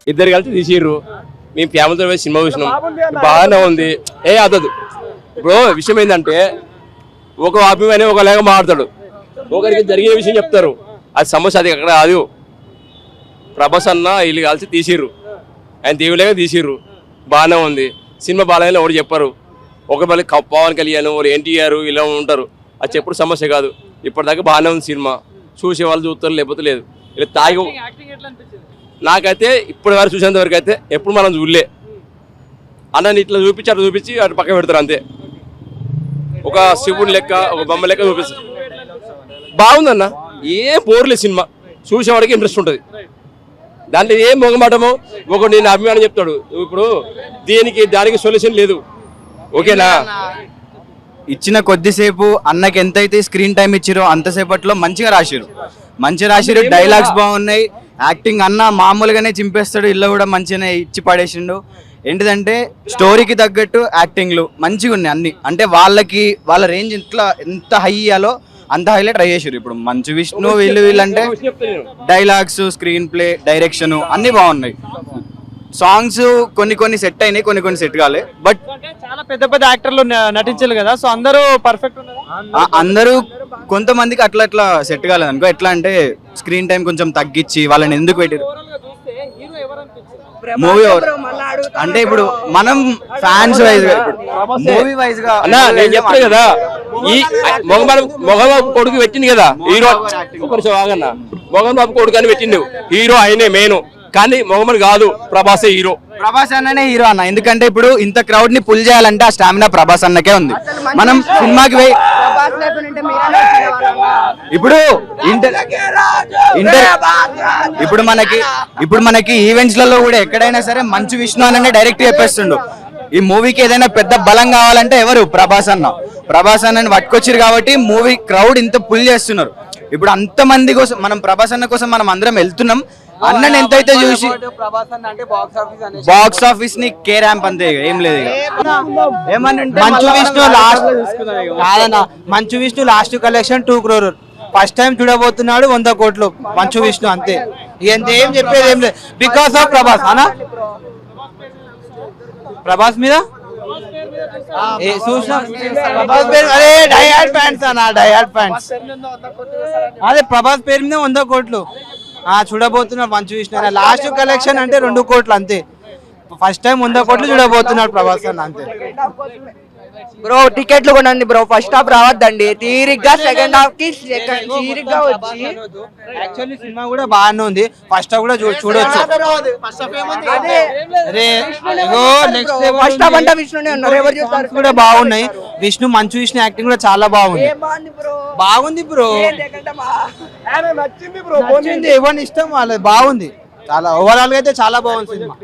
ఇద్దరు కలిసి తీసిర్రు. మేము ఫ్యామిలీతో పోయి సినిమా చూసినాం, బాగానే ఉంది. అదదు ఇప్పుడు విషయం ఏంటంటే ఒక అభిమాని ఒకలాగా మాట్లాడతాడు, ఒకరికి జరిగిన విషయం చెప్తారు. అది సమస్య, అది అక్కడ కాదు. ప్రభాస్ అన్న వీళ్ళు కలిసి తీసిర్రు, ఆయన దేవులేగా తీసిర్రు, బాగానే ఉంది. సినిమా బాగాలేదని ఎవరు చెప్పారు. ఒక మళ్ళీ పవన్ కళ్యాణ్ ఒకరు ఎన్టీఆర్ ఇలా ఉంటారు, అది చెప్పుడు సమస్య కాదు. ఇప్పటిదాకా బాగానే ఉంది సినిమా, చూసే వాళ్ళు చూస్తారు, లేకపోతే లేదు. ఇలా తాగి నాకైతే ఇప్పటి వరకు చూసేంత వరకు అయితే ఎప్పుడు మనం చూడలే. అన్నని ఇట్లా చూపించి అట్లా చూపించి అటు పక్క పెడతారు అంతే. ఒక శివుని లెక్క, ఒక బొమ్మ లెక్క చూపిస్తారు. బాగుందన్న, ఏం బోర్లేదు సినిమా, చూసేవాడికి ఇంట్రెస్ట్ ఉంటుంది. దాంట్లో ఏం మొగమాటమో ఒక నేను అభిమానం చెప్తాడు. ఇప్పుడు దానికి సొల్యూషన్ లేదు. ఓకేనా, ఇచ్చిన కొద్దిసేపు అన్నకి ఎంతైతే స్క్రీన్ టైం ఇచ్చిరో అంతసేపట్లో మంచిగా రాసిరు. డైలాగ్స్ బాగున్నాయి, యాక్టింగ్ అన్న మామూలుగానే చింపేస్తాడు, ఇల్లు కూడా మంచిగానే ఇచ్చి పడేసిండు. ఏంటిదంటే స్టోరీకి తగ్గట్టు యాక్టింగ్లు మంచిగా ఉన్నాయి అన్ని. అంటే వాళ్ళ రేంజ్ ఎంత హై ఇయ్యాలో అంత హైలైట్ ట్రై చేసారు. ఇప్పుడు మంచు విష్ణు వీళ్ళంటే డైలాగ్స్, స్క్రీన్ ప్లే, డైరెక్షన్ అన్ని బాగున్నాయి. సాంగ్స్ కొన్ని సెట్ అయినాయి, కొన్ని సెట్ కాలే. బట్ చాలా పెద్ద యాక్టర్లు నటించారు కదా, సో అందరూ పర్ఫెక్ట్ అందరూ కొంతమందికి అట్లా సెట్ కాలేదు అనుకో. ఎట్లా అంటే స్క్రీన్ టైం కొంచెం తగ్గించి వాళ్ళని ఎందుకు పెట్టారు మూవీ అంటే. ఇప్పుడు మనం ఫ్యాన్స్ వైజ్ గా, మూవీ వైజ్ గా నేను చెప్తాను కదా, ఈ మొగబాబు కొడుకు పెట్టింది కదా హీరో, మొగన్ బాబు కొడుకు అని పెట్టిండు హీరో, ఆయనే మెయిన్. కానీ మొహమ్మద్ కాదు, ప్రభాసే హీరో. ప్రభాస్ అన్ననే హీరో అన్న. ఎందుకంటే ఇప్పుడు ఇంత క్రౌడ్ ని పుల్ చేయాలంటే ఆ స్టామినా ప్రభాస్ అన్నకే ఉంది. మనం సినిమాకి పోయి ఇప్పుడు మనకి ఈవెంట్స్ లలో కూడా ఎక్కడైనా సరే మంచు విష్ణు అన్ననే డైరెక్ట్ చెప్పేస్తుండు. ఈ మూవీకి ఏదైనా పెద్ద బలం కావాలంటే ఎవరు? ప్రభాస్ అన్నని పట్టుకొచ్చారు కాబట్టి మూవీ క్రౌడ్ ఇంత పుల్ చేస్తున్నారు. ఇప్పుడు అంత మంది కోసం మనం ప్రభాస్ అన్న కోసం మనం అందరం వెళ్తున్నాం. అన్నని ఎంతైతే చూసి బాక్స్ ఆఫీస్ ని కే ర్యాంప్ అంతే, ఏం లేదు. Manchu Vishnu last collection 2 crore, first time చూడబోతున్నాడు 100 కోట్లు మంచు విష్ణు అంతే. ఏం చెప్పేది ఏం లేదు, బికాస్ ఆఫ్ ప్రభాస్ అన్న. ప్రభాస్ మీద అదే ప్రభాస్ పేరు మీద 100 కోట్లు చూడబోతున్నాడు మంచు విష్ణు. లాస్ట్ కలెక్షన్ అంటే 2 కోట్లు అంతే. ఫస్ట్ టైం 100 కోట్లు చూడబోతున్నాడు ప్రభాస్ అన్న అంతే. బ్రో టికెట్లు కొనండి బ్రో, ఫస్ట్ హాఫ్ రావద్దండి, తీరిగ్గా సెకండ్ హాఫ్ కి తీరిగ్గా వచ్చి. యాక్చువల్లీ సినిమా కూడా బాగానే ఉంది, ఫస్ట్ హాఫ్ కూడా చూడొచ్చు. ఫస్ట్ హాఫ్ అంటే విష్ణునే ఉన్నారు, ఎవరు చూస్తారు కూడా బాగున్నాయి. విష్ణు మంచు విష్ణు యాక్టింగ్ కూడా చాలా బాగుంది బ్రో. నచ్చింది ఎవరి ఇష్టం వాళ్ళది, బాగుంది చాలా. ఓవరాల్ గా అయితే చాలా బాగుంది సినిమా.